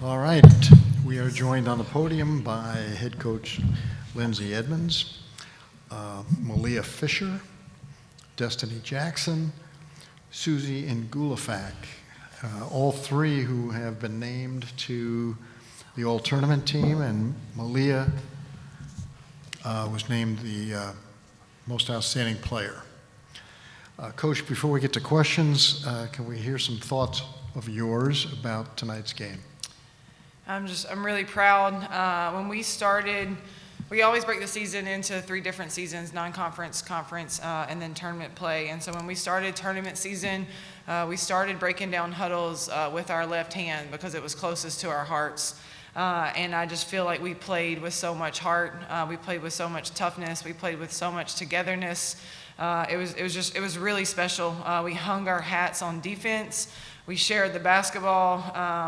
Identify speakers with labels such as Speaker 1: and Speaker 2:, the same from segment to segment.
Speaker 1: All right, we are joined on the podium by head coach Lindsay Edmonds, Malia Fisher, Destiny Jackson, Sussy Ngluefac, all three who have been named to the all-tournament team, and Malia was named the most outstanding player. Coach, before we get to questions, can we hear some thoughts of yours about tonight's game?
Speaker 2: I'm really proud. When we started, we always break the season into 3 different seasons: non-conference, conference, and then tournament play. And so when we started tournament season, we started breaking down huddles with our left hand because it was closest to our hearts. And I just feel like we played with so much heart. We played with so much toughness. We played with so much togetherness. It was really special. We hung our hats on defense. We shared the basketball,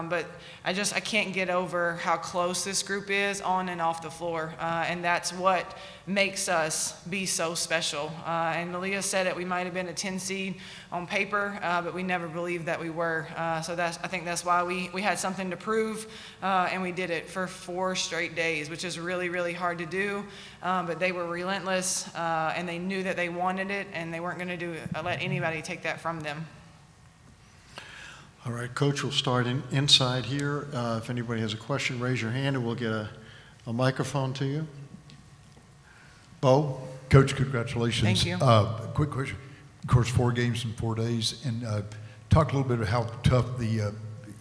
Speaker 2: but I can't get over how close this group is on and off the floor, and that's what makes us be so special. And Malia said it, we might have been a 10 seed on paper, but we never believed that we were. So I think that's why we had something to prove, and we did it for 4 straight days, which is really, really hard to do. But they were relentless, and they knew that they wanted it, and they weren't going to let anybody take that from them.
Speaker 1: All right, Coach, we'll start inside here. If anybody has a question, raise your hand and we'll get a microphone to you. Bo?
Speaker 3: Coach, congratulations.
Speaker 2: Thank you.
Speaker 3: Quick question. Of course, 4 games in 4 days. And talk a little bit about how tough the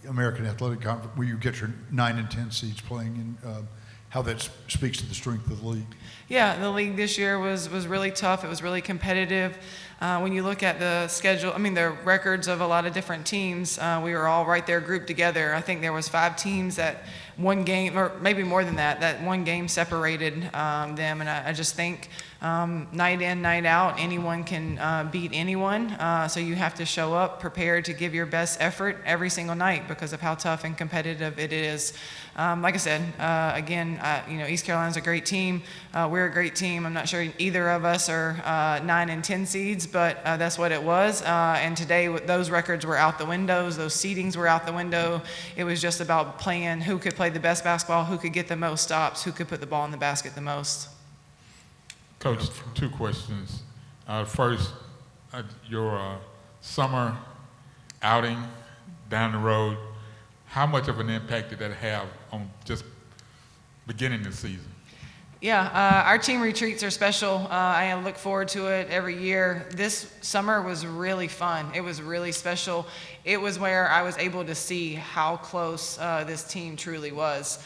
Speaker 3: American Athletic Conference, where you get your 9 and 10 seeds playing, and how that speaks to the strength of the league.
Speaker 2: Yeah, the league this year was really tough. It was really competitive. When you look at the schedule, the records of a lot of different teams, we were all right there grouped together. I think there was 5 teams that one game, or maybe more than that one game separated them. And I just think night in, night out, anyone can beat anyone. So you have to show up prepared to give your best effort every single night because of how tough and competitive it is. Like I said, again, East Carolina's a great team. We're a great team. I'm not sure either of us are 9 and 10 seeds, but that's what it was. And today, those records were out the windows. Those seedings were out the window. It was just about playing who could play the best basketball, who could get the most stops, who could put the ball in the basket the most.
Speaker 4: Coach, 2 questions. First, your summer outing down the road, how much of an impact did that have on just beginning the season?
Speaker 2: Yeah, our team retreats are special. I look forward to it every year. This summer was really fun. It was really special. It was where I was able to see how close this team truly was.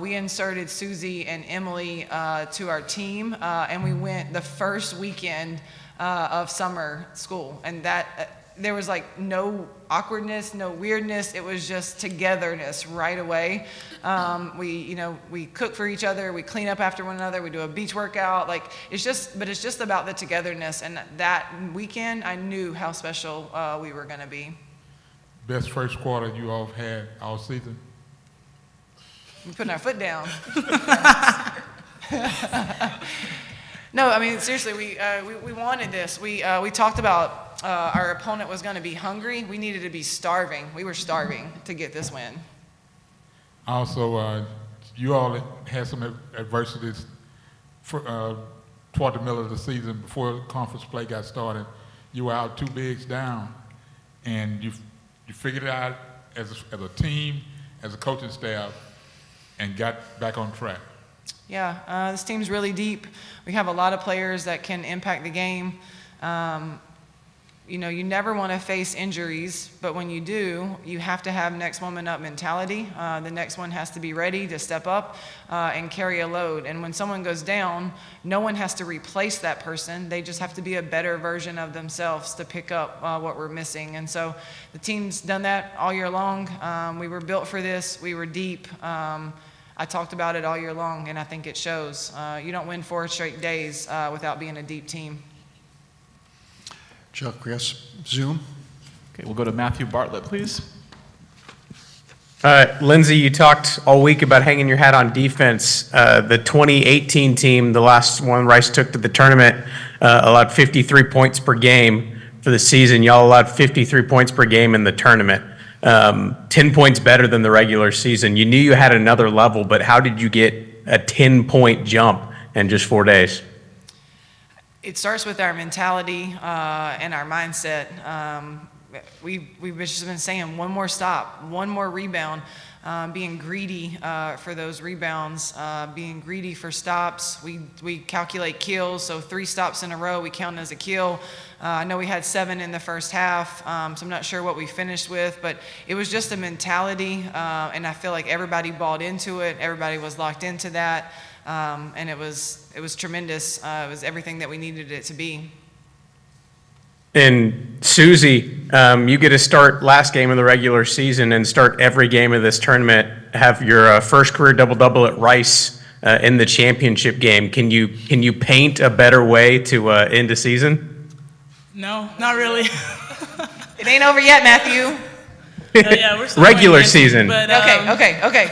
Speaker 2: We inserted Sussy and Emily to our team, and we went the first weekend of summer school, and there was like no awkwardness, no weirdness. It was just togetherness right away. We cook for each other. We clean up after one another. We do a beach workout. It's just about the togetherness. And that weekend, I knew how special we were going to be.
Speaker 4: Best first quarter you all have had all season?
Speaker 2: We're putting our foot down. No, seriously, we wanted this. We talked about our opponent was going to be hungry. We needed to be starving. We were starving to get this win.
Speaker 4: Also, you all had some adversities toward the middle of the season before conference play got started. You were out 2 bigs down, and you figured it out as a team, as a coaching staff, and got back on track.
Speaker 2: Yeah, this team's really deep. We have a lot of players that can impact the game. You never want to face injuries, but when you do, you have to have next woman up mentality. The next one has to be ready to step up and carry a load. And when someone goes down, no one has to replace that person. They just have to be a better version of themselves to pick up what we're missing. And so the team's done that all year long. We were built for this. We were deep. I talked about it all year long, and I think it shows. You don't win 4 straight days without being a deep team.
Speaker 1: Chuck, yes, Zoom.
Speaker 5: Okay, we'll go to Matthew Bartlett, please.
Speaker 6: Lindsay, you talked all week about hanging your hat on defense. The 2018 team, the last one Rice took to the tournament, allowed 53 points per game for the season. Y'all allowed 53 points per game in the tournament. 10 points better than the regular season. You knew you had another level, but how did you get a 10-point jump in just 4 days?
Speaker 2: It starts with our mentality and our mindset. We've just been saying one more stop, one more rebound, being greedy for those rebounds, being greedy for stops. We calculate kills, so 3 stops in a row we count as a kill. I know we had 7 in the first half, so I'm not sure what we finished with, but it was just a mentality, and I feel like everybody bought into it. Everybody was locked into that, and it was tremendous. It was everything that we needed it to be.
Speaker 6: And Susie, you get to start last game of the regular season and start every game of this tournament, have your first career double-double at Rice in the championship game. Can you paint a better way to end a season?
Speaker 7: No, not really.
Speaker 2: It ain't over yet, Matthew.
Speaker 7: Yeah, we're still
Speaker 6: Regular
Speaker 7: playing games,
Speaker 6: season.
Speaker 7: But,
Speaker 2: Okay.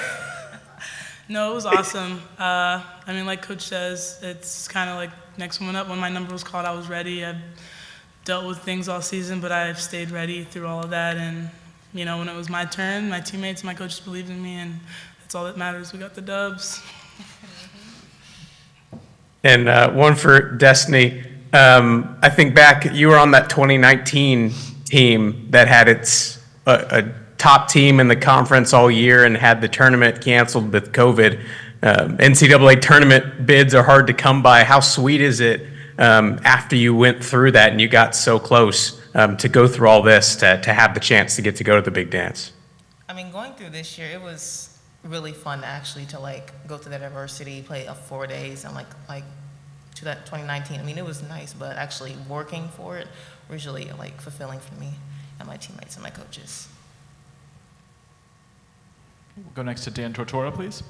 Speaker 7: No, it was awesome. I mean, like Coach says, it's kind of like next one up. When my number was called, I was ready. I've dealt with things all season, but I've stayed ready through all of that. And, you know, when it was my turn, my teammates and my coaches believed in me, and that's all that matters. We got the dubs.
Speaker 6: And one for Destiny. I think back, you were on that 2019 team that had a top team in the conference all year and had the tournament canceled with COVID. NCAA tournament bids are hard to come by. How sweet is it after you went through that and you got so close to go through all this to have the chance to get to go to the big dance?
Speaker 8: I mean, going through this year, it was really fun actually to like go through that adversity, play 4 days, and like to that 2019. I mean, it was nice, but actually working for it was really like fulfilling for me and my teammates and my coaches.
Speaker 5: We'll go next to Dan Tortora, please.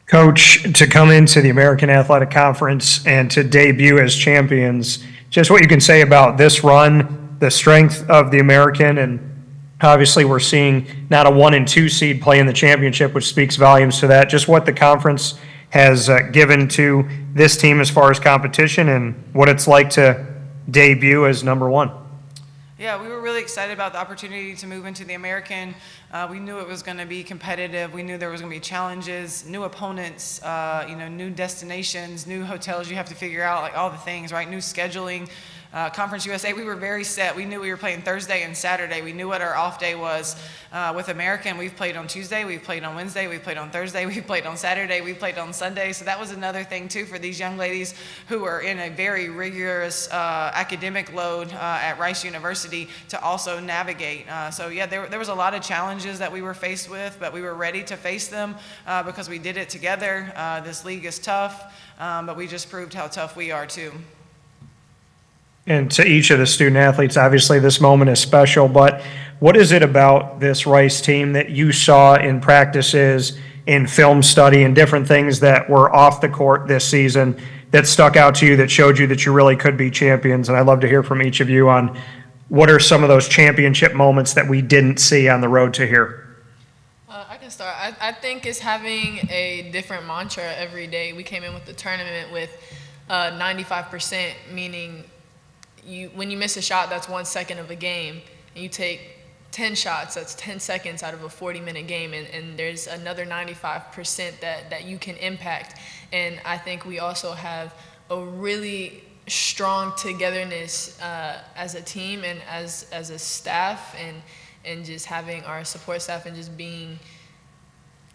Speaker 9: Coach, to come into the American Athletic Conference and to debut as champions, just what you can say about this run, the strength of the American, and obviously we're seeing not a 1 and 2 seed play in the championship, which speaks volumes to that. Just what the conference has given to this team as far as competition and what it's like to debut as number 1.
Speaker 2: Yeah, we were really excited about the opportunity to move into the American. We knew it was going to be competitive. We knew there was going to be challenges, new opponents, new destinations, new hotels you have to figure out, like all the things, right? New scheduling. Conference USA, we were very set. We knew we were playing Thursday and Saturday. We knew what our off day was. With American, we've played on Tuesday, we've played on Wednesday, we've played on Thursday, we've played on Saturday, we've played on Sunday. So that was another thing, too, for these young ladies who are in a very rigorous academic load at Rice University to also navigate. There was a lot of challenges that we were faced with, but we were ready to face them because we did it together. This league is tough, but we just proved how tough we are, too.
Speaker 9: And to each of the student athletes, obviously this moment is special, but what is it about this Rice team that you saw in practices, in film study, and different things that were off the court this season that stuck out to you, that showed you that you really could be champions? And I'd love to hear from each of you on what are some of those championship moments that we didn't see on the road to here.
Speaker 10: I can start. I think it's having a different mantra every day. We came in with the tournament with 95%, meaning when you miss a shot, that's 1 second of a game, and you take 10 shots, that's 10 seconds out of a 40-minute game, and there's another 95% that you can impact. And I think we also have a really strong togetherness as a team and as a staff, and just having our support staff and just being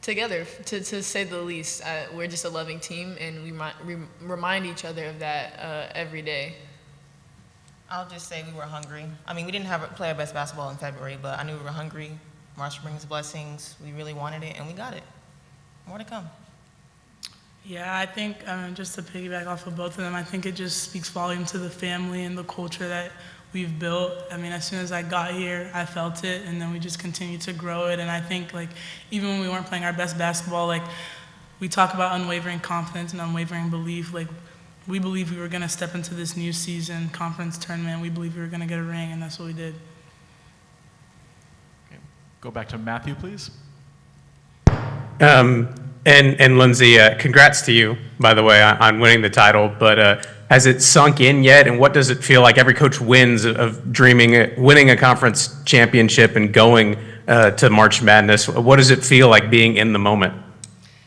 Speaker 10: together, to say the least. We're just a loving team, and we remind each other of that every day.
Speaker 8: I'll just say we were hungry. I mean, we didn't play our best basketball in February, but I knew we were hungry. March brings blessings. We really wanted it, and we got it. More to come.
Speaker 7: Yeah, I think just to piggyback off of both of them, I think it just speaks volume to the family and the culture that we've built. I mean, as soon as I got here, I felt it, and then we just continued to grow it. And I think, like, even when we weren't playing our best basketball, like, we talk about unwavering confidence and unwavering belief. Like, we believe we were going to step into this new season, conference tournament. We believe we were going to get a ring, and that's what we did.
Speaker 5: Okay. Go back to Matthew, please.
Speaker 6: And Lindsay, congrats to you, by the way, on winning the title. But has it sunk in yet? And what does it feel like? Every coach wins of winning a conference championship and going to March Madness. What does it feel like being in the moment?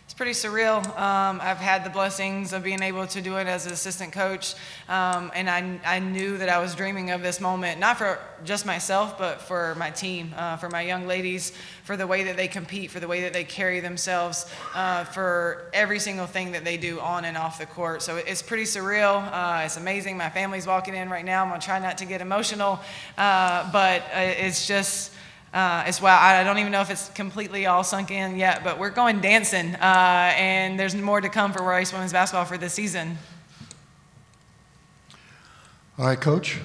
Speaker 2: It's pretty surreal. I've had the blessings of being able to do it as an assistant coach, and I knew that I was dreaming of this moment, not for just myself, but for my team, for my young ladies, for the way that they compete, for the way that they carry themselves, for every single thing that they do on and off the court. So it's pretty surreal. It's amazing. My family's walking in right now. I'm going to try not to get emotional, but it's just... it's wow. I don't even know if it's completely all sunk in yet, but we're going dancing, and there's more to come for Rice women's basketball for this season.
Speaker 1: All right, Coach.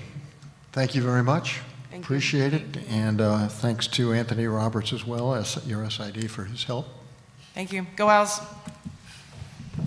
Speaker 1: Thank you very much.
Speaker 2: Thank you.
Speaker 1: Appreciate it. And thanks to Anthony Roberts as well, as your SID, for his help.
Speaker 2: Thank you. Go Owls.